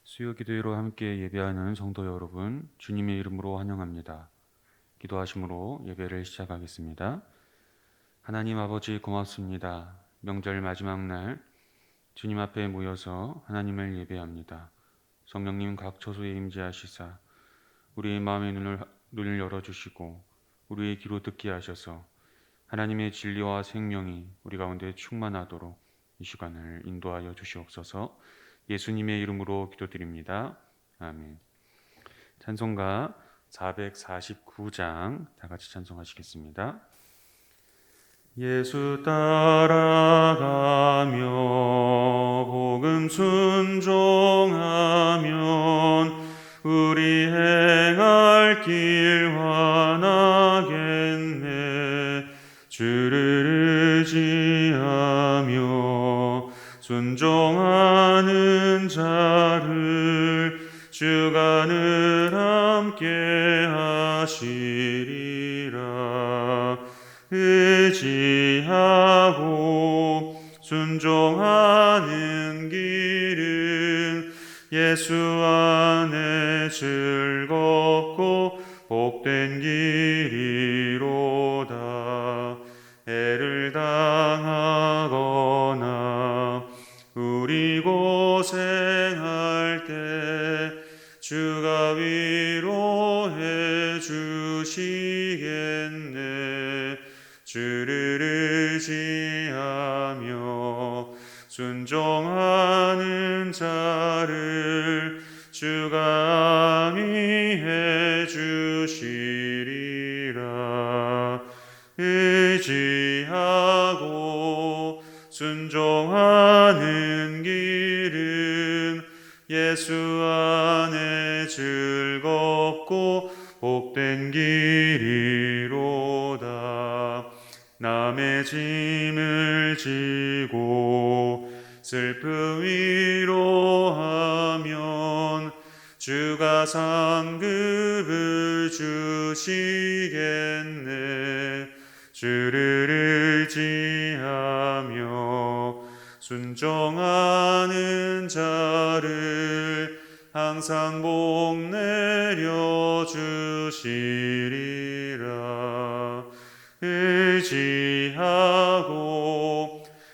수요 기도회로 함께 예배하는 성도 여러분, 주님의 이름으로 환영합니다. 기도하심으로 예배를 시작하겠습니다. 하나님 아버지 고맙습니다. 명절 마지막 날 주님 앞에 모여서 하나님을 예배합니다. 성령님 각 처소에 임재하시사 우리의 마음의 눈을 열어주시고 우리의 귀로 듣게 하셔서 하나님의 진리와 생명이 우리 가운데 충만하도록 이 시간을 인도하여 주시옵소서. 예수님의 이름으로 기도드립니다. 아멘. 찬송가 449장 다 같이 찬송하시겠습니다. 예수 따라가며 복음 순종하면 우리 행할 길 환하겠네. 주를 의지하며 순종하는 자를 주가 늘 함께 하시리라. 의지하고 순종하는 길은 예수 안에 즐겁고 복된 길이로다. 애를 당하거나 우리 고생할 때 주가 위로해 주시겠네. 주를 의지하며 순종하는 자를 주가 안위해 주시리라. 의지하고 순종하는 길은 예수 안에 즐겁고 복된 길이로다. 남의 짐을 지고 슬픔 위로하면 주가 상급을 주시겠네. 주를 의지하며 순종하는 자를 항상 복 내려 주시리라. 의지하고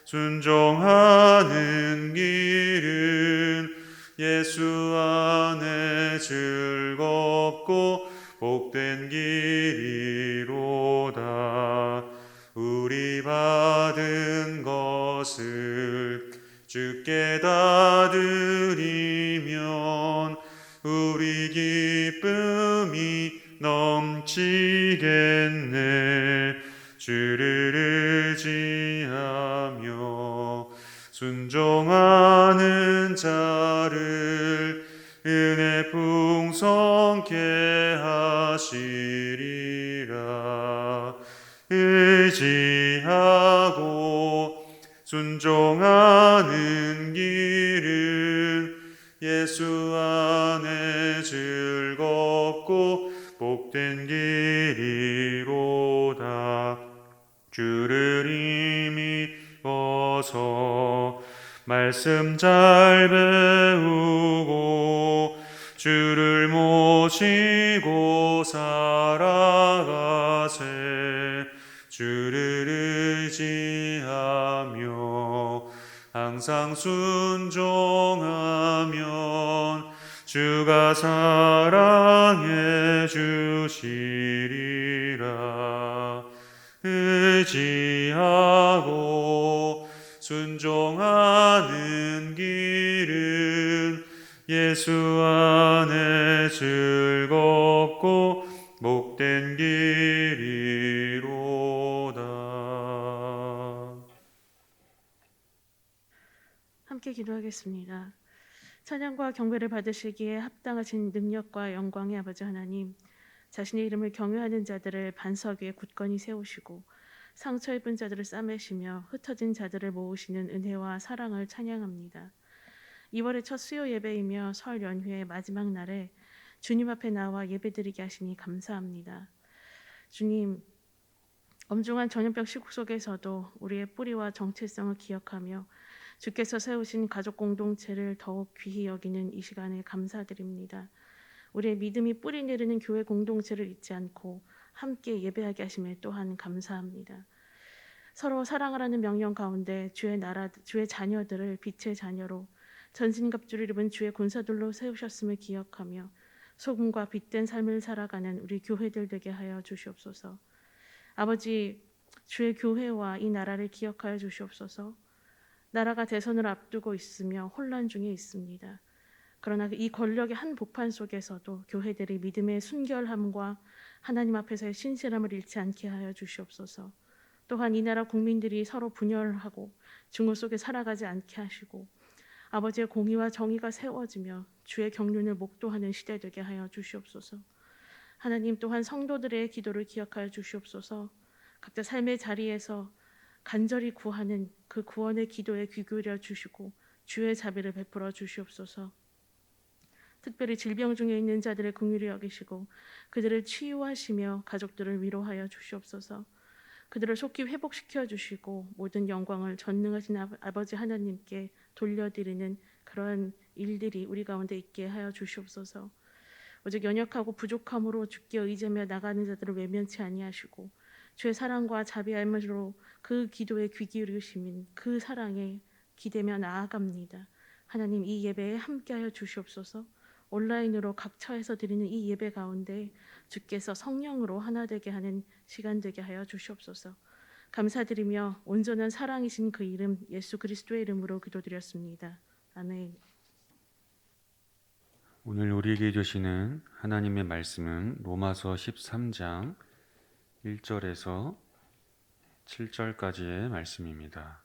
순종하는 길은 예수 안에 즐겁고 복된 길이로다. 우리 받은 것을 주께 다 드리면 우리 기쁨이 넘치겠네. 주를 의지하며 순종하는 자를 은혜 풍성케 하시리라. 의지하고 순종하는 길은 예수 안에 즐겁고 복된 길이로다. 주를 힘입어서 말씀 잘 배우고 주를 모시고 살아가세. 주를 의지하며 항상 순종하면 주가 사랑해 주시리라. 의지하고 순종하는 길은 예수 안에 즐겁고 복된 길이로다. 함께 기도하겠습니다. 찬양과 경배를 받으시기에 합당하신 능력과 영광의 아버지 하나님, 자신의 이름을 경외하는 자들을 반석 위에 굳건히 세우시고 상처 입은 자들을 싸매시며 흩어진 자들을 모으시는 은혜와 사랑을 찬양합니다. 2월의 첫 수요 예배이며 설 연휴의 마지막 날에 주님 앞에 나와 예배드리게 하시니 감사합니다. 주님, 엄중한 전염병 시국 속에서도 우리의 뿌리와 정체성을 기억하며 주께서 세우신 가족 공동체를 더욱 귀히 여기는 이 시간에 감사드립니다. 우리의 믿음이 뿌리 내리는 교회 공동체를 잊지 않고 함께 예배하게 하심에 또한 감사합니다. 서로 사랑하라는 명령 가운데 주의 나라, 주의 자녀들을 빛의 자녀로 전신갑주를 입은 주의 군사들로 세우셨음을 기억하며 소금과 빛된 삶을 살아가는 우리 교회들 되게 하여 주시옵소서. 아버지, 주의 교회와 이 나라를 기억하여 주시옵소서. 나라가 대선을 앞두고 있으며 혼란 중에 있습니다. 그러나 이 권력의 한복판 속에서도 교회들이 믿음의 순결함과 하나님 앞에서의 신실함을 잃지 않게 하여 주시옵소서. 또한 이 나라 국민들이 서로 분열하고 증오 속에 살아가지 않게 하시고 아버지의 공의와 정의가 세워지며 주의 경륜을 목도하는 시대 되게 하여 주시옵소서. 하나님, 또한 성도들의 기도를 기억하여 주시옵소서. 각자 삶의 자리에서 간절히 구하는 그 구원의 기도에 귀 기울여 주시고 주의 자비를 베풀어 주시옵소서. 특별히 질병 중에 있는 자들의 긍휼히 여기시고 그들을 치유하시며 가족들을 위로하여 주시옵소서. 그들을 속히 회복시켜 주시고 모든 영광을 전능하신 아버지 하나님께 돌려드리는 그러한 일들이 우리 가운데 있게 하여 주시옵소서. 오직 연약하고 부족함으로 주께 의지하며 나가는 자들을 외면치 아니하시고 주의 사랑과 자비함으로 그 기도에 귀 기울이시민 그 사랑에 기대며 나아갑니다. 하나님, 이 예배에 함께하여 주시옵소서. 온라인으로 각 처에서 드리는 이 예배 가운데 주께서 성령으로 하나 되게 하는 시간 되게 하여 주시옵소서. 감사드리며 온전한 사랑이신 그 이름 예수 그리스도의 이름으로 기도드렸습니다. 아멘. 오늘 우리에게 주시는 하나님의 말씀은 로마서 13장 1절에서 7절까지의 말씀입니다.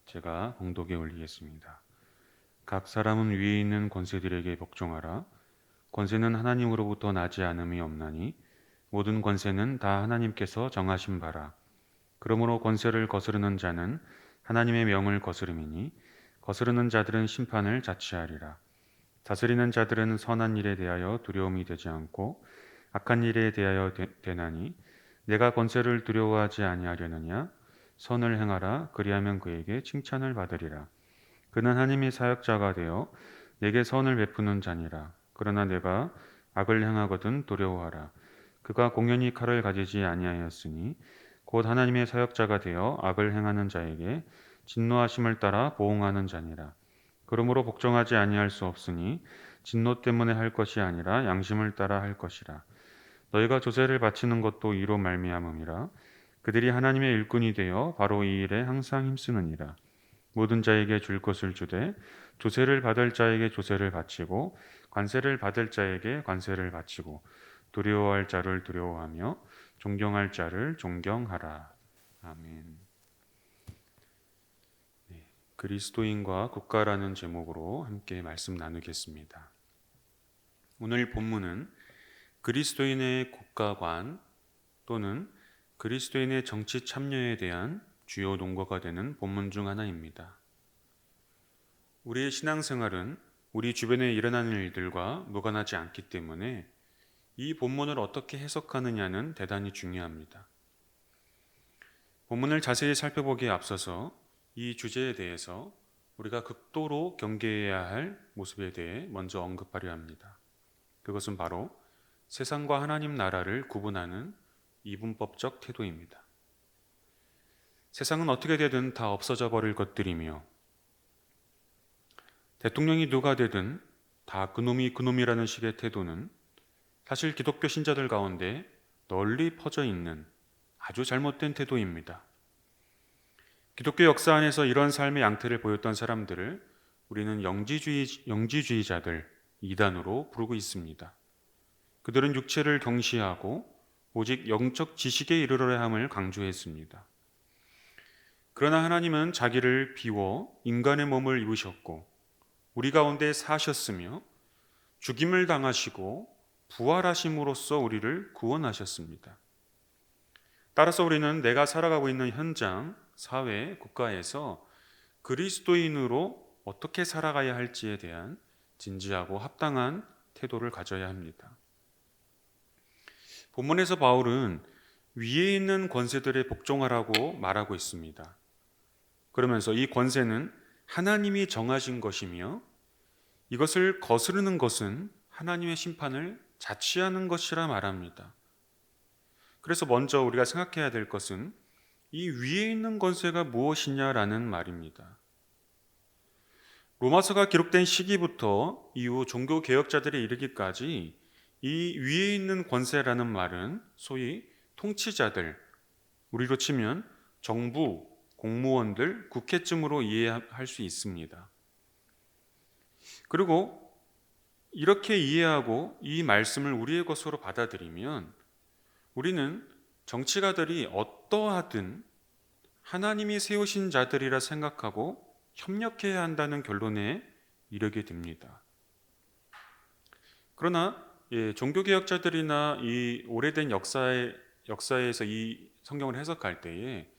제가 봉독에 올리겠습니다. 각 사람은 위에 있는 권세들에게 복종하라. 권세는 하나님으로부터 나지 않음이 없나니 모든 권세는 다 하나님께서 정하신 바라. 그러므로 권세를 거스르는 자는 하나님의 명을 거스름이니 거스르는 자들은 심판을 자취하리라. 다스리는 자들은 선한 일에 대하여 두려움이 되지 않고 악한 일에 대하여 되나니 내가 권세를 두려워하지 아니하려느냐? 선을 행하라. 그리하면 그에게 칭찬을 받으리라. 그는 하나님의 사역자가 되어 내게 선을 베푸는 자니라. 그러나 내가 악을 행하거든 두려워하라. 그가 공연히 칼을 가지지 아니하였으니 곧 하나님의 사역자가 되어 악을 행하는 자에게 진노하심을 따라 보응하는 자니라. 그러므로 복종하지 아니할 수 없으니 진노 때문에 할 것이 아니라 양심을 따라 할 것이라. 너희가 조세를 바치는 것도 이로 말미암음이라. 그들이 하나님의 일꾼이 되어 바로 이 일에 항상 힘쓰느니라. 모든 자에게 줄 것을 주되 조세를 받을 자에게 조세를 바치고 관세를 받을 자에게 관세를 바치고 두려워할 자를 두려워하며 존경할 자를 존경하라. 아멘. 그리스도인과 국가라는 제목으로 함께 말씀 나누겠습니다. 오늘 본문은 그리스도인의 국가관 또는 그리스도인의 정치 참여에 대한 주요 논거가 되는 본문 중 하나입니다. 우리의 신앙생활은 우리 주변에 일어나는 일들과 무관하지 않기 때문에 이 본문을 어떻게 해석하느냐는 대단히 중요합니다. 본문을 자세히 살펴보기에 앞서서 이 주제에 대해서 우리가 극도로 경계해야 할 모습에 대해 먼저 언급하려 합니다. 그것은 바로 세상과 하나님 나라를 구분하는 이분법적 태도입니다. 세상은 어떻게 되든 다 없어져 버릴 것들이며 대통령이 누가 되든 다 그놈이 그놈이라는 식의 태도는 사실 기독교 신자들 가운데 널리 퍼져 있는 아주 잘못된 태도입니다. 기독교 역사 안에서 이런 삶의 양태를 보였던 사람들을 우리는 영지주의자들, 이단으로 부르고 있습니다. 그들은 육체를 경시하고 오직 영적 지식에 이르러야 함을 강조했습니다. 그러나 하나님은 자기를 비워 인간의 몸을 입으셨고 우리 가운데 사셨으며 죽임을 당하시고 부활하심으로써 우리를 구원하셨습니다. 따라서 우리는 내가 살아가고 있는 현장, 사회, 국가에서 그리스도인으로 어떻게 살아가야 할지에 대한 진지하고 합당한 태도를 가져야 합니다. 본문에서 바울은 위에 있는 권세들에 복종하라고 말하고 있습니다. 그러면서 이 권세는 하나님이 정하신 것이며 이것을 거스르는 것은 하나님의 심판을 자취하는 것이라 말합니다. 그래서 먼저 우리가 생각해야 될 것은 이 위에 있는 권세가 무엇이냐라는 말입니다. 로마서가 기록된 시기부터 이후 종교 개혁자들이 이르기까지 이 위에 있는 권세라는 말은 소위 통치자들, 우리로 치면 정부, 공무원들, 국회쯤으로 이해할 수 있습니다. 그리고 이렇게 이해하고 이 말씀을 우리의 것으로 받아들이면 우리는 정치가들이 어떠하든 하나님이 세우신 자들이라 생각하고 협력해야 한다는 결론에 이르게 됩니다. 그러나 종교개혁자들이나 이 오래된 역사에서 이 성경을 해석할 때에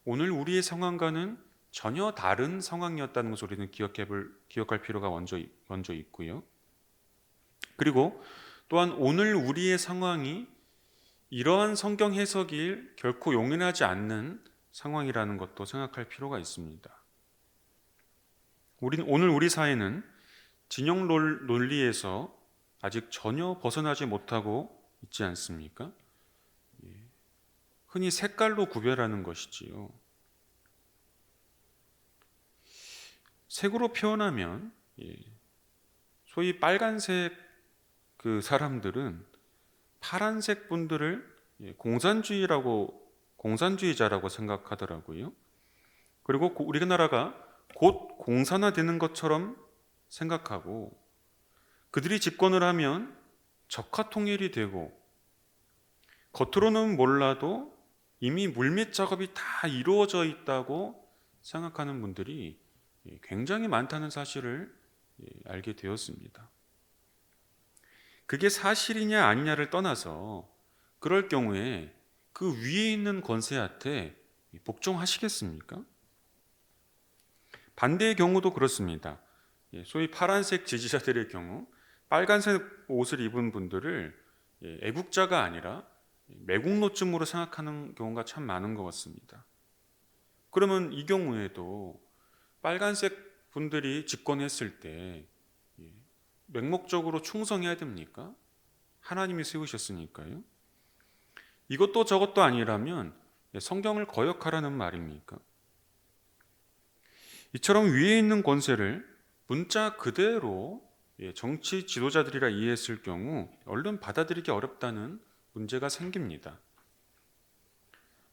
오늘 우리의 상황과는 전혀 다른 상황이었다는 것을 우리는 기억할 필요가 먼저 있고요. 그리고 또한 오늘 우리의 상황이 이러한 성경 해석이 결코 용인하지 않는 상황이라는 것도 생각할 필요가 있습니다. 오늘 우리 사회는 진영 논리에서 아직 전혀 벗어나지 못하고 있지 않습니까? 흔히 색깔로 구별하는 것이지요. 색으로 표현하면 소위 빨간색 그 사람들은 파란색 분들을 공산주의자라고 생각하더라고요. 그리고 우리나라가 곧 공산화되는 것처럼 생각하고 그들이 집권을 하면 적화통일이 되고 겉으로는 몰라도 이미 물밑 작업이 다 이루어져 있다고 생각하는 분들이 굉장히 많다는 사실을 알게 되었습니다. 그게 사실이냐 아니냐를 떠나서 그럴 경우에 그 위에 있는 권세한테 복종하시겠습니까? 반대의 경우도 그렇습니다. 소위 파란색 지지자들의 경우 빨간색 옷을 입은 분들을 애국자가 아니라 매국노쯤으로 생각하는 경우가 참 많은 것 같습니다. 그러면 이 경우에도 빨간색 분들이 집권했을 때 맹목적으로 충성해야 됩니까? 하나님이 세우셨으니까요. 이것도 저것도 아니라면 성경을 거역하라는 말입니까? 이처럼 위에 있는 권세를 문자 그대로 정치 지도자들이라 이해했을 경우 얼른 받아들이기 어렵다는 문제가 생깁니다.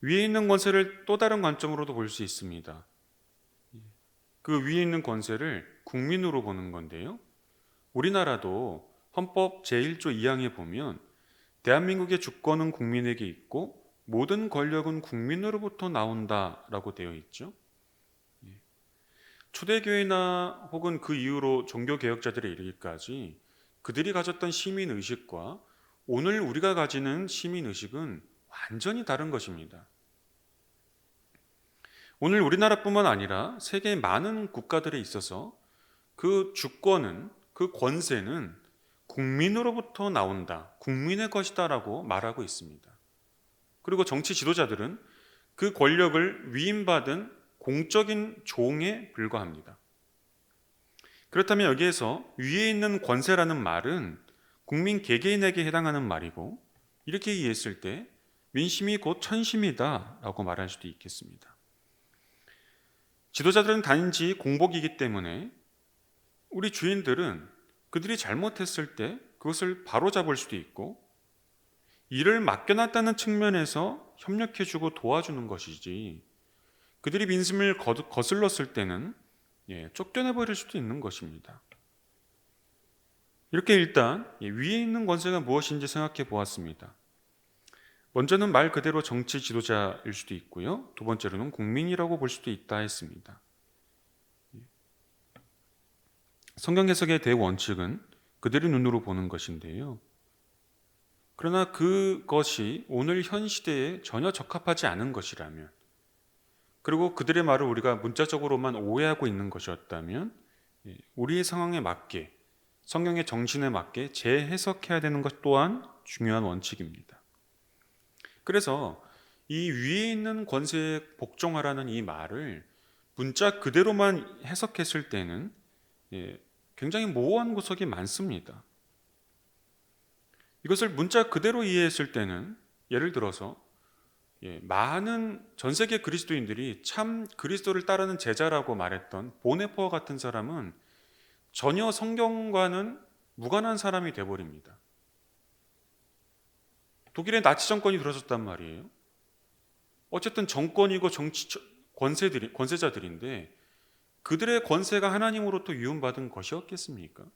위에 있는 권세를 또 다른 관점으로도 볼 수 있습니다. 그 위에 있는 권세를 국민으로 보는 건데요. 우리나라도 헌법 제1조 2항에 보면 대한민국의 주권은 국민에게 있고 모든 권력은 국민으로부터 나온다라고 되어 있죠. 초대교회나 혹은 그 이후로 종교개혁자들에 이르기까지 그들이 가졌던 시민의식과 오늘 우리가 가지는 시민의식은 완전히 다른 것입니다. 오늘 우리나라뿐만 아니라 세계 많은 국가들에 있어서 그 주권은, 그 권세는 국민으로부터 나온다, 국민의 것이다라고 말하고 있습니다. 그리고 정치 지도자들은 그 권력을 위임받은 공적인 종에 불과합니다. 그렇다면 여기에서 위에 있는 권세라는 말은 국민 개개인에게 해당하는 말이고 이렇게 이해했을 때 민심이 곧 천심이다 라고 말할 수도 있겠습니다. 지도자들은 단지 공복이기 때문에 우리 주인들은 그들이 잘못했을 때 그것을 바로잡을 수도 있고 일을 맡겨놨다는 측면에서 협력해주고 도와주는 것이지 그들이 민심을 거슬렀을 때는 쫓겨내버릴 수도 있는 것입니다. 이렇게 일단 위에 있는 권세가 무엇인지 생각해 보았습니다. 먼저는 말 그대로 정치 지도자일 수도 있고요. 두 번째로는 국민이라고 볼 수도 있다 했습니다. 성경 해석의 대원칙은 그들의 눈으로 보는 것인데요. 그러나 그것이 오늘 현 시대에 전혀 적합하지 않은 것이라면 그리고 그들의 말을 우리가 문자적으로만 오해하고 있는 것이었다면 우리의 상황에 맞게 성경의 정신에 맞게 재해석해야 되는 것 또한 중요한 원칙입니다. 그래서 이 위에 있는 권세에 복종하라는 이 말을 문자 그대로만 해석했을 때는 굉장히 모호한 구석이 많습니다. 이것을 문자 그대로 이해했을 때는 예를 들어서 많은 전 세계 그리스도인들이 참 그리스도를 따르는 제자라고 말했던 보네포와 같은 사람은 전혀 성경과는 무관한 사람이 되어버립니다. 독일의 나치 정권이 들어섰단 말이에요. 어쨌든 정권이고 권세자들인데 그들의 권세가 하나님으로부터 유언받은 것이었겠습니까?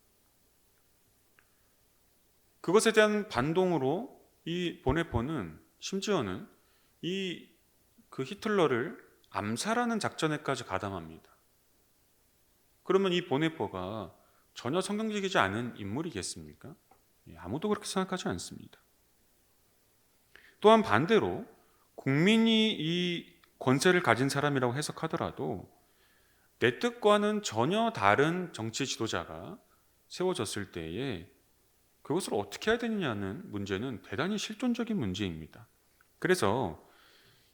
그것에 대한 반동으로 이 보네포는 심지어는 그 히틀러를 암살하는 작전에까지 가담합니다. 그러면 이 보네포가 전혀 성경적이지 않은 인물이겠습니까? 아무도 그렇게 생각하지 않습니다. 또한 반대로 국민이 이 권세를 가진 사람이라고 해석하더라도 내 뜻과는 전혀 다른 정치 지도자가 세워졌을 때에 그것을 어떻게 해야 되느냐는 문제는 대단히 실존적인 문제입니다. 그래서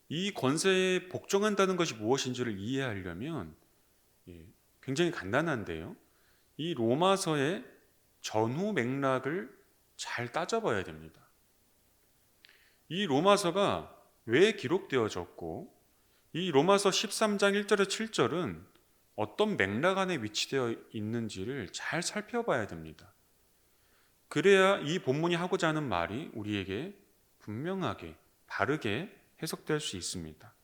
이 권세에 복종한다는 것이 무엇인지를 이해하려면 굉장히 간단한데요. 이 로마서의 전후 맥락을 잘 따져봐야 됩니다. 이 로마서가 왜 기록되어졌고 이 로마서 13장 1절에 7절은 어떤 맥락 안에 위치되어 있는지를 잘 살펴봐야 됩니다. 그래야 이 본문이 하고자 하는 말이 우리에게 분명하게 바르게 해석될 수 있습니다.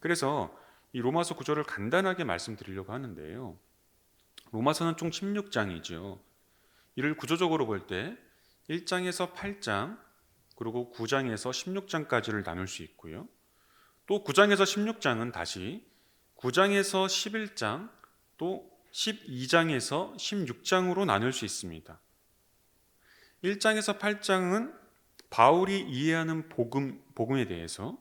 그래서 이 로마서 구절을 간단하게 말씀드리려고 하는데요. 로마서는 총 16장이죠. 이를 구조적으로 볼 때 1장에서 8장 그리고 9장에서 16장까지를 나눌 수 있고요. 또 9장에서 16장은 다시 9장에서 11장 또 12장에서 16장으로 나눌 수 있습니다. 1장에서 8장은 바울이 이해하는 복음에 대해서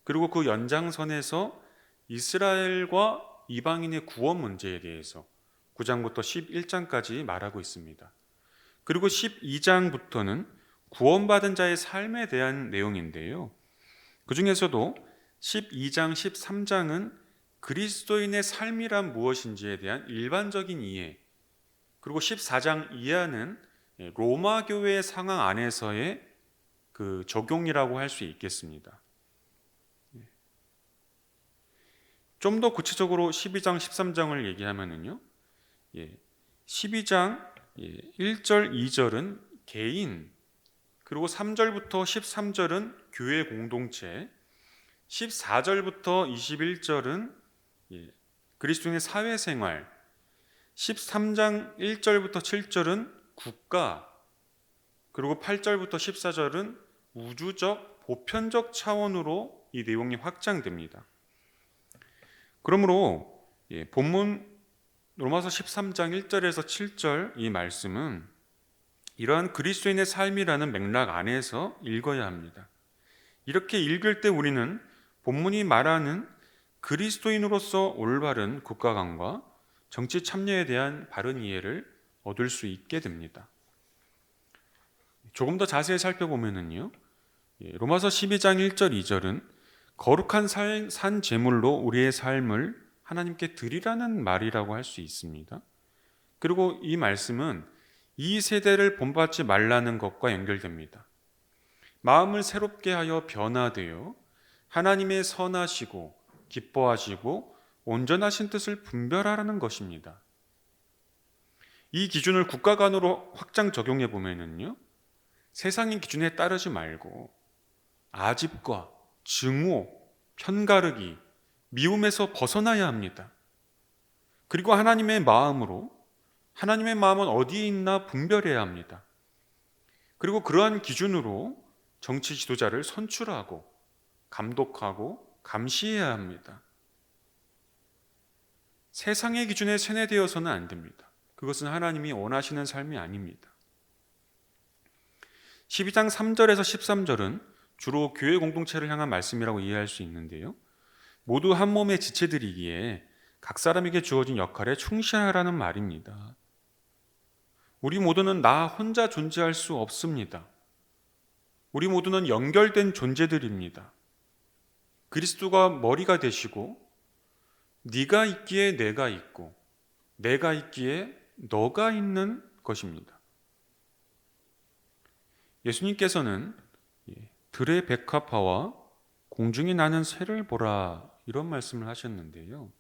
그리고 그 연장선에서 이스라엘과 이방인의 구원 문제에 대해서 9장부터 11장까지 말하고 있습니다. 그리고 12장부터는 구원받은 자의 삶에 대한 내용인데요. 그 중에서도 12장, 13장은 그리스도인의 삶이란 무엇인지에 대한 일반적인 이해, 그리고 14장 이하는 로마 교회의 상황 안에서의 그 적용이라고 할 수 있겠습니다. 좀 더 구체적으로 12장, 13장을 얘기하면은요, 12장 1절, 2절은 개인, 그리고 3절부터 13절은 교회 공동체, 14절부터 21절은 그리스도인의 사회생활, 13장 1절부터 7절은 국가, 그리고 8절부터 14절은 우주적, 보편적 차원으로 이 내용이 확장됩니다. 그러므로 본문 로마서 13장 1절에서 7절 이 말씀은 이러한 그리스도인의 삶이라는 맥락 안에서 읽어야 합니다. 이렇게 읽을 때 우리는 본문이 말하는 그리스도인으로서 올바른 국가관과 정치 참여에 대한 바른 이해를 얻을 수 있게 됩니다. 조금 더 자세히 살펴보면은요, 로마서 12장 1절 2절은 거룩한 산 제물로 우리의 삶을 하나님께 드리라는 말이라고 할 수 있습니다. 그리고 이 말씀은 이 세대를 본받지 말라는 것과 연결됩니다. 마음을 새롭게 하여 변화되어 하나님의 선하시고 기뻐하시고 온전하신 뜻을 분별하라는 것입니다. 이 기준을 국가관으로 확장 적용해 보면은요, 세상의 기준에 따르지 말고 아집과 증오, 편가르기, 미움에서 벗어나야 합니다. 그리고 하나님의 마음은 어디에 있나 분별해야 합니다. 그리고 그러한 기준으로 정치 지도자를 선출하고 감독하고 감시해야 합니다. 세상의 기준에 세뇌되어서는 안 됩니다. 그것은 하나님이 원하시는 삶이 아닙니다. 12장 3절에서 13절은 주로 교회 공동체를 향한 말씀이라고 이해할 수 있는데요. 모두 한 몸의 지체들이기에 각 사람에게 주어진 역할에 충실하라는 말입니다. 우리 모두는 나 혼자 존재할 수 없습니다. 우리 모두는 연결된 존재들입니다. 그리스도가 머리가 되시고 네가 있기에 내가 있고 내가 있기에 너가 있는 것입니다. 예수님께서는 들의 백합화와 공중에 나는 새를 보라 이런 말씀을 하셨는데요.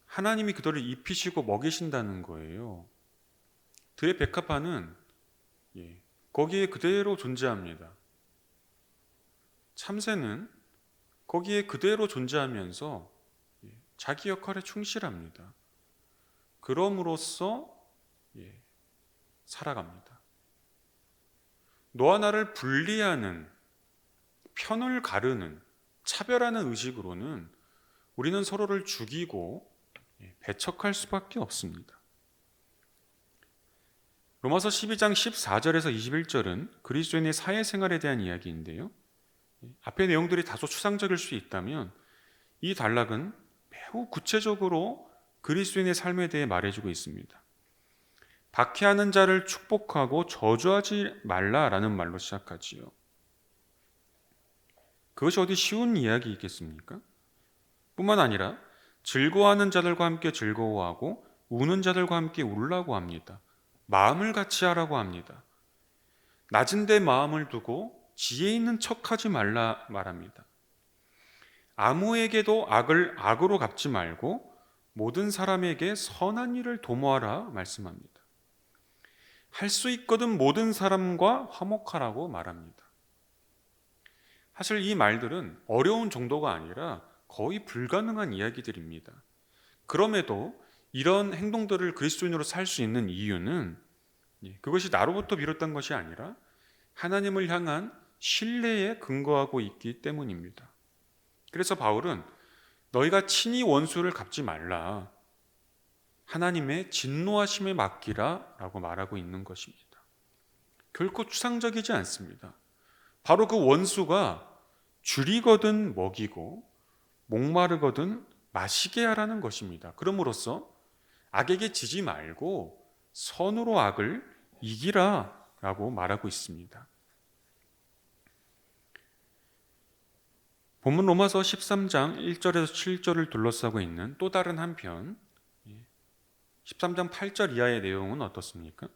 하나님이 그들을 입히시고 먹이신다는 거예요. 들의 백합화는 거기에 그대로 존재합니다. 참새는 거기에 그대로 존재하면서 자기 역할에 충실합니다. 그럼으로써 살아갑니다. 너와 나를 분리하는, 편을 가르는, 차별하는 의식으로는 우리는 서로를 죽이고 배척할 수밖에 없습니다. 로마서 12장 14절에서 21절은 그리스도인의 사회생활에 대한 이야기인데요. 앞의 내용들이 다소 추상적일 수 있다면 이 단락은 매우 구체적으로 그리스도인의 삶에 대해 말해주고 있습니다. 박해하는 자를 축복하고 저주하지 말라라는 말로 시작하지요. 그것이 어디 쉬운 이야기이겠습니까? 뿐만 아니라 즐거워하는 자들과 함께 즐거워하고 우는 자들과 함께 울라고 합니다. 마음을 같이 하라고 합니다. 낮은 데 마음을 두고 지혜 있는 척하지 말라 말합니다. 아무에게도 악을 악으로 갚지 말고 모든 사람에게 선한 일을 도모하라 말씀합니다. 할 수 있거든 모든 사람과 화목하라고 말합니다. 사실 이 말들은 어려운 정도가 아니라 거의 불가능한 이야기들입니다. 그럼에도 이런 행동들을 그리스도인으로 살 수 있는 이유는 그것이 나로부터 비롯된 것이 아니라 하나님을 향한 신뢰에 근거하고 있기 때문입니다. 그래서 바울은 너희가 친히 원수를 갚지 말라, 하나님의 진노하심에 맡기라 라고 말하고 있는 것입니다. 결코 추상적이지 않습니다. 바로 그 원수가 줄이거든 먹이고 목마르거든 마시게 하라는 것입니다. 그럼으로써 악에게 지지 말고 선으로 악을 이기라 라고 말하고 있습니다. 본문 로마서 13장 1절에서 7절을 둘러싸고 있는 또 다른 한편 13장 8절 이하의 내용은 어떻습니까?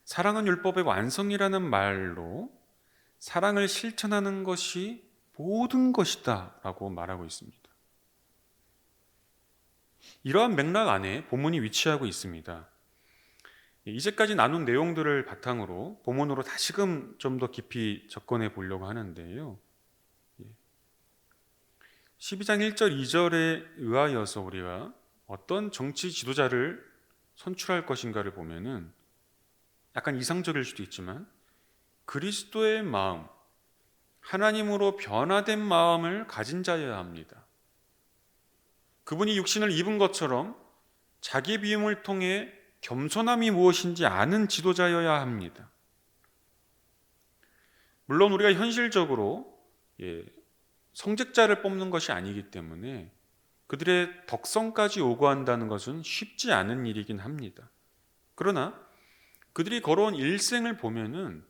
사랑은 율법의 완성이라는 말로 사랑을 실천하는 것이 모든 것이다 라고 말하고 있습니다. 이러한 맥락 안에 본문이 위치하고 있습니다. 이제까지 나눈 내용들을 바탕으로 본문으로 다시금 좀 더 깊이 접근해 보려고 하는데요. 12장 1절 2절에 의하여서 우리가 어떤 정치 지도자를 선출할 것인가를 보면은 약간 이상적일 수도 있지만 그리스도의 마음, 하나님으로 변화된 마음을 가진 자여야 합니다. 그분이 육신을 입은 것처럼 자기 비움을 통해 겸손함이 무엇인지 아는 지도자여야 합니다. 물론 우리가 현실적으로 성직자를 뽑는 것이 아니기 때문에 그들의 덕성까지 요구한다는 것은 쉽지 않은 일이긴 합니다. 그러나 그들이 걸어온 일생을 보면은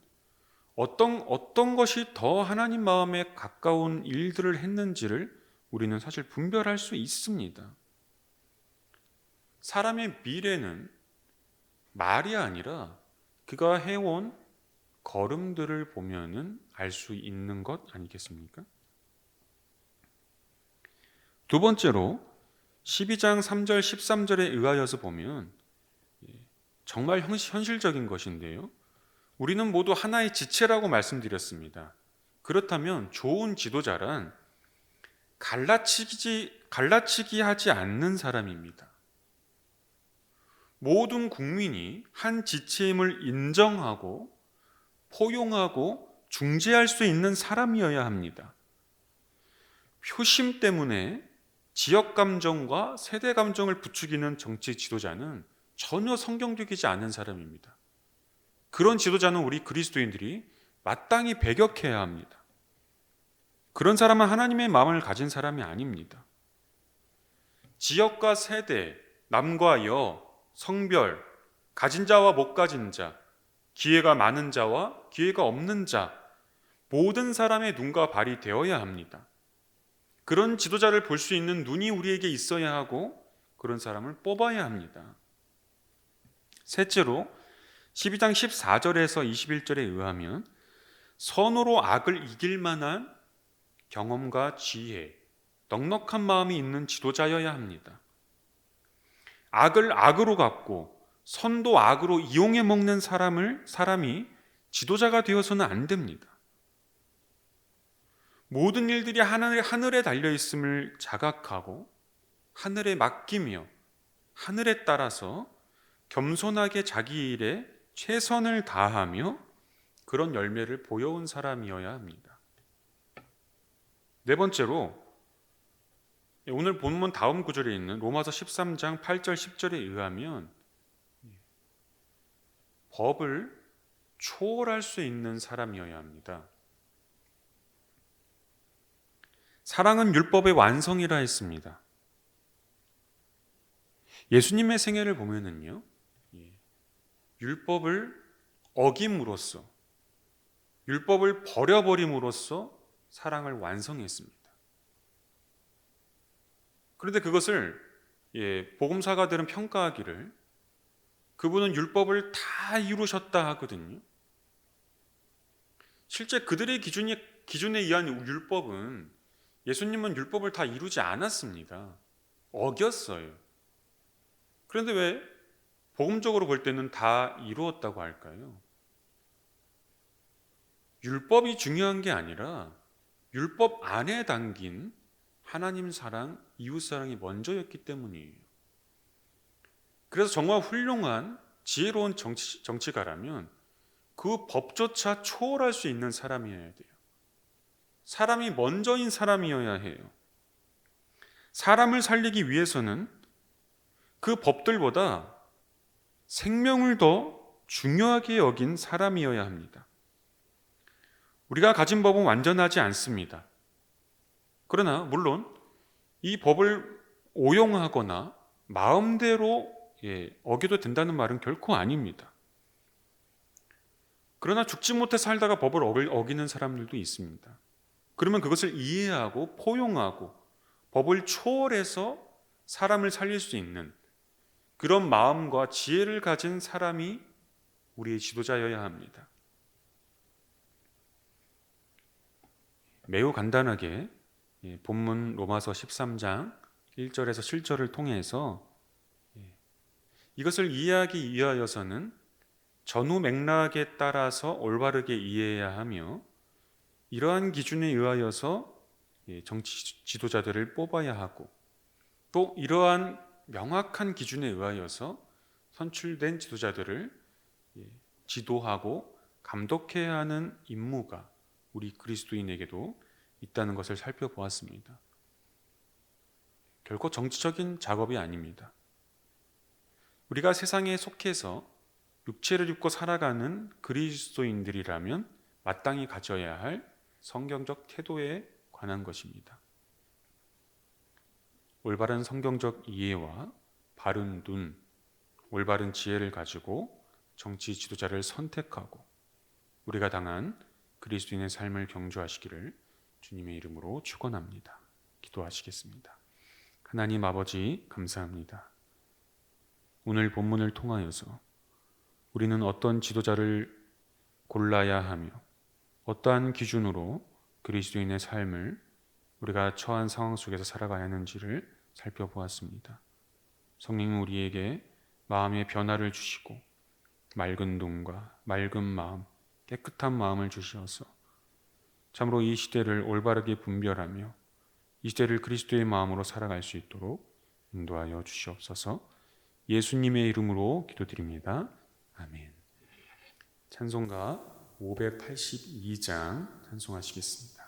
어떤 것이 더 하나님 마음에 가까운 일들을 했는지를 우리는 사실 분별할 수 있습니다. 사람의 미래는 말이 아니라 그가 해온 걸음들을 보면은 알 수 있는 것 아니겠습니까? 두 번째로 12장 3절 13절에 의하여서 보면 정말 현실적인 것인데요. 우리는 모두 하나의 지체라고 말씀드렸습니다. 그렇다면 좋은 지도자란 갈라치기 하지 않는 사람입니다. 모든 국민이 한 지체임을 인정하고 포용하고 중재할 수 있는 사람이어야 합니다. 표심 때문에 지역 감정과 세대 감정을 부추기는 정치 지도자는 전혀 성경적이지 않은 사람입니다. 그런 지도자는 우리 그리스도인들이 마땅히 배격해야 합니다. 그런 사람은 하나님의 마음을 가진 사람이 아닙니다. 지역과 세대, 남과 여, 성별, 가진 자와 못 가진 자, 기회가 많은 자와 기회가 없는 자, 모든 사람의 눈과 발이 되어야 합니다. 그런 지도자를 볼 수 있는 눈이 우리에게 있어야 하고 그런 사람을 뽑아야 합니다. 셋째로 12장 14절에서 21절에 의하면 선으로 악을 이길 만한 경험과 지혜, 넉넉한 마음이 있는 지도자여야 합니다. 악을 악으로 갚고 선도 악으로 이용해 먹는 사람이 지도자가 되어서는 안 됩니다. 모든 일들이 하늘에 달려 있음을 자각하고 하늘에 맡기며 하늘에 따라서 겸손하게 자기 일에 최선을 다하며 그런 열매를 보여온 사람이어야 합니다. 네 번째로 오늘 본문 다음 구절에 있는 로마서 13장 8절 10절에 의하면 법을 초월할 수 있는 사람이어야 합니다. 사랑은 율법의 완성이라 했습니다. 예수님의 생애를 보면은요, 율법을 어김으로써, 율법을 버려버림으로써 사랑을 완성했습니다. 그런데 그것을 복음사가들은 평가하기를 그분은 율법을 다 이루셨다 하거든요. 실제 그들의 기준에 의한 율법은 예수님은 율법을 다 이루지 않았습니다. 어겼어요. 그런데 왜 복음적으로 볼 때는 다 이루었다고 할까요? 율법이 중요한 게 아니라 율법 안에 담긴 하나님 사랑, 이웃 사랑이 먼저였기 때문이에요. 그래서 정말 훌륭한 지혜로운 정치가라면 그 법조차 초월할 수 있는 사람이어야 돼요. 사람이 먼저인 사람이어야 해요. 사람을 살리기 위해서는 그 법들보다 생명을 더 중요하게 여긴 사람이어야 합니다. 우리가 가진 법은 완전하지 않습니다. 그러나 물론 이 법을 오용하거나 마음대로 어겨도 된다는 말은 결코 아닙니다. 그러나 죽지 못해 살다가 법을 어기는 사람들도 있습니다. 그러면 그것을 이해하고 포용하고 법을 초월해서 사람을 살릴 수 있는 그런 마음과 지혜를 가진 사람이 우리의 지도자여야 합니다. 매우 간단하게 본문 로마서 13장 1절에서 7절을 통해서 이것을 이해하기 위하여서는 전후 맥락에 따라서 올바르게 이해해야 하며 이러한 기준에 의하여서 정치 지도자들을 뽑아야 하고 또 이러한 명확한 기준에 의하여서 선출된 지도자들을 지도하고 감독해야 하는 임무가 우리 그리스도인에게도 있다는 것을 살펴보았습니다. 결코 정치적인 작업이 아닙니다. 우리가 세상에 속해서 육체를 입고 살아가는 그리스도인들이라면 마땅히 가져야 할 성경적 태도에 관한 것입니다. 올바른 성경적 이해와 바른 눈, 올바른 지혜를 가지고 정치 지도자를 선택하고 우리가 당한 그리스도인의 삶을 경주하시기를 주님의 이름으로 축원합니다. 기도하시겠습니다. 하나님 아버지 감사합니다. 오늘 본문을 통하여서 우리는 어떤 지도자를 골라야 하며 어떠한 기준으로 그리스도인의 삶을 우리가 처한 상황 속에서 살아가야 하는지를 살펴보았습니다. 성령은 우리에게 마음의 변화를 주시고 맑은 눈과 맑은 마음, 깨끗한 마음을 주시어서 참으로 이 시대를 올바르게 분별하며 이 시대를 그리스도의 마음으로 살아갈 수 있도록 인도하여 주시옵소서. 예수님의 이름으로 기도드립니다. 아멘. 찬송가 582장 찬송하시겠습니다.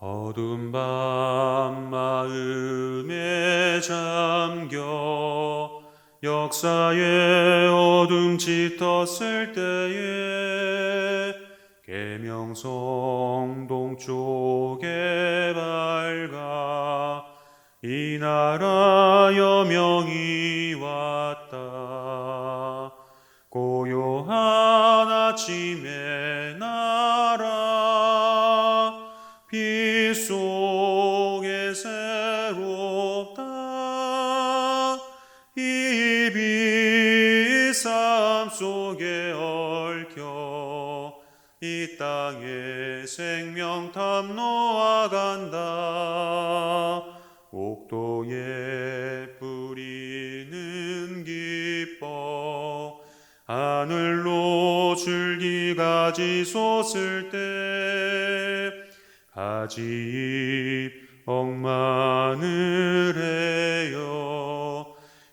어두운 밤 마음에 잠겨 역사의 어둠 짙었을 때에 계명성 동쪽에 밝아 이 나라 여명이 왔다. 고요한 아침의 나라 땅에 생명탐 놓아간다. 옥도에 뿌리는 기뻐 하늘로 줄기가지 솟을 때 가지잎 억마늘에여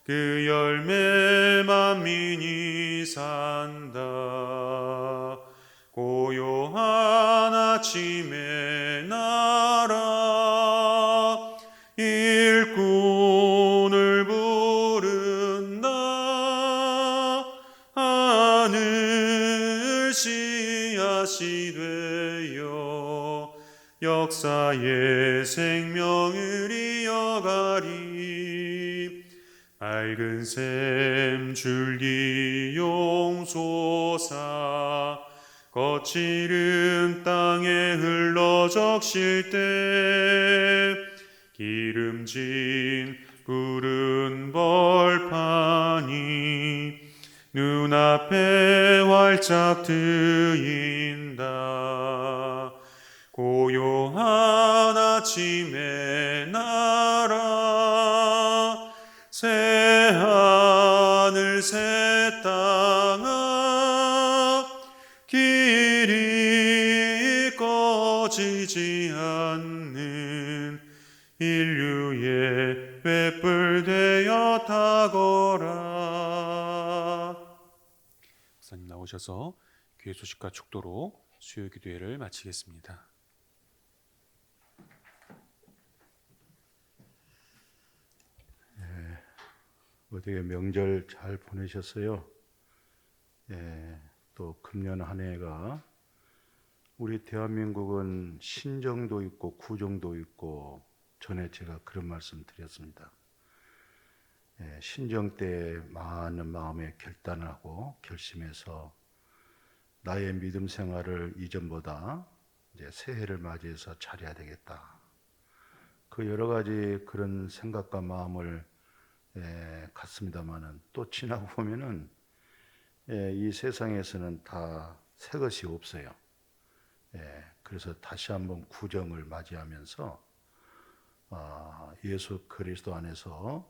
그 열매 만민이 산다. 고요한 아침의 나라 일꾼을 부른다. 하늘 씨앗이 되어 역사의 생명을 이어가리. 맑은 샘 줄기 용솟아 거칠은 땅에 흘러 적실 때 기름진 푸른 벌판이 눈앞에 활짝 트인다. 고요한 아침의 나라 새 하늘 새 땅 앞 길이 꺼지지 않는 인류의 횃불 되어 타거라. 목사님 나오셔서 교회 소식과 축도로 수요 기도회를 마치겠습니다. 어떻게 명절 잘 보내셨어요? 또 금년 한 해가 우리 대한민국은 신정도 있고 구정도 있고 전에 제가 그런 말씀 드렸습니다. 신정 때 많은 마음의 결단을 하고 결심해서 나의 믿음 생활을 이전보다 이제 새해를 맞이해서 잘해야 되겠다. 그 여러 가지 그런 생각과 마음을 같습니다만은 또 지나고 보면은 이 세상에서는 다 새 것이 없어요. 그래서 다시 한번 구정을 맞이하면서 예수 그리스도 안에서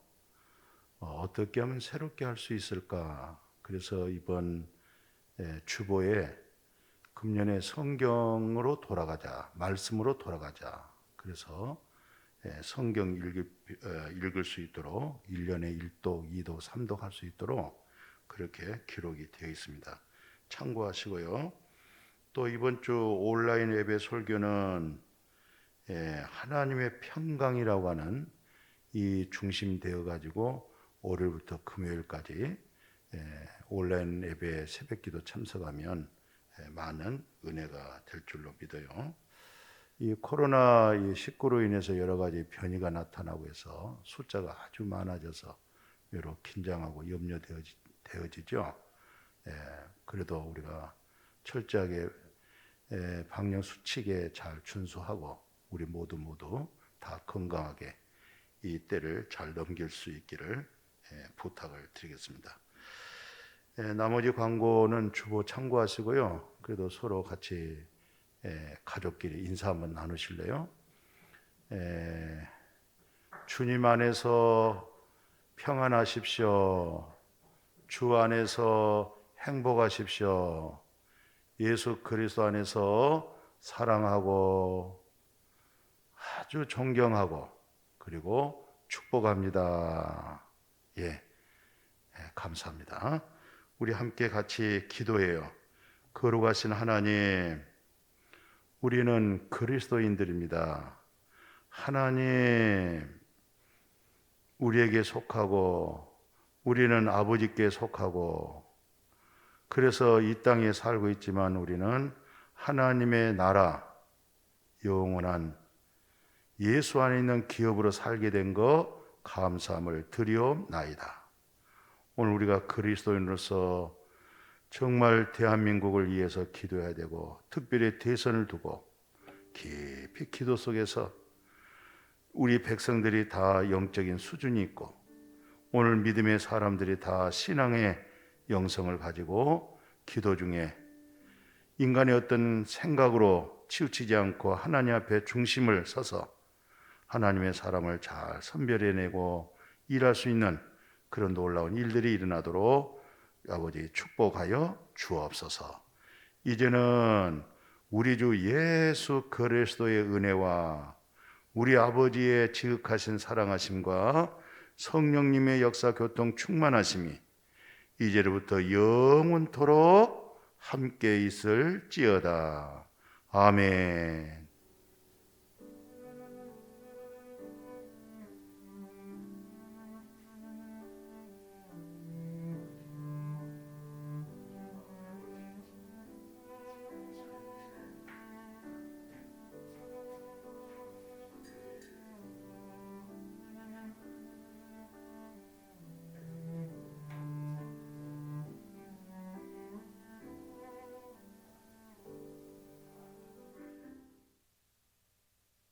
어떻게 하면 새롭게 할 수 있을까? 그래서 이번 주보에 금년에 성경으로 돌아가자, 말씀으로 돌아가자. 그래서 성경 읽을 수 있도록 1년에 1독, 2독, 3독 할 수 있도록 그렇게 기록이 되어 있습니다. 참고하시고요. 또 이번 주 온라인 예배 설교는 하나님의 평강이라고 하는 이 중심 되어 가지고 월요일부터 금요일까지 온라인 예배 새벽기도 참석하면 많은 은혜가 될 줄로 믿어요. 이 코로나 19로 인해서 여러 가지 변이가 나타나고 해서 숫자가 아주 많아져서 여러 긴장하고 염려되어지죠. 그래도 우리가 철저하게 방역 수칙에 잘 준수하고 우리 모두 다 건강하게 이 때를 잘 넘길 수 있기를 부탁을 드리겠습니다. 나머지 광고는 주보 참고하시고요. 그래도 서로 같이 가족끼리 인사 한번 나누실래요? 주님 안에서 평안하십시오. 주 안에서 행복하십시오. 예수 그리스도 안에서 사랑하고 아주 존경하고 그리고 축복합니다. 감사합니다. 우리 함께 같이 기도해요. 거룩하신 하나님, 우리는 그리스도인들입니다. 하나님, 우리에게 속하고 우리는 아버지께 속하고 그래서 이 땅에 살고 있지만 우리는 하나님의 나라, 영원한 예수 안에 있는 기업으로 살게 된 거 감사함을 드리옵나이다. 오늘 우리가 그리스도인으로서 정말 대한민국을 위해서 기도해야 되고 특별히 대선을 두고 깊이 기도 속에서 우리 백성들이 다 영적인 수준이 있고 오늘 믿음의 사람들이 다 신앙의 영성을 가지고 기도 중에 인간의 어떤 생각으로 치우치지 않고 하나님 앞에 중심을 서서 하나님의 사람을 잘 선별해내고 일할 수 있는 그런 놀라운 일들이 일어나도록 아버지 축복하여 주옵소서. 이제는 우리 주 예수 그리스도의 은혜와 우리 아버지의 지극하신 사랑하심과 성령님의 역사 교통 충만하심이 이제로부터 영원토록 함께 있을지어다. 아멘.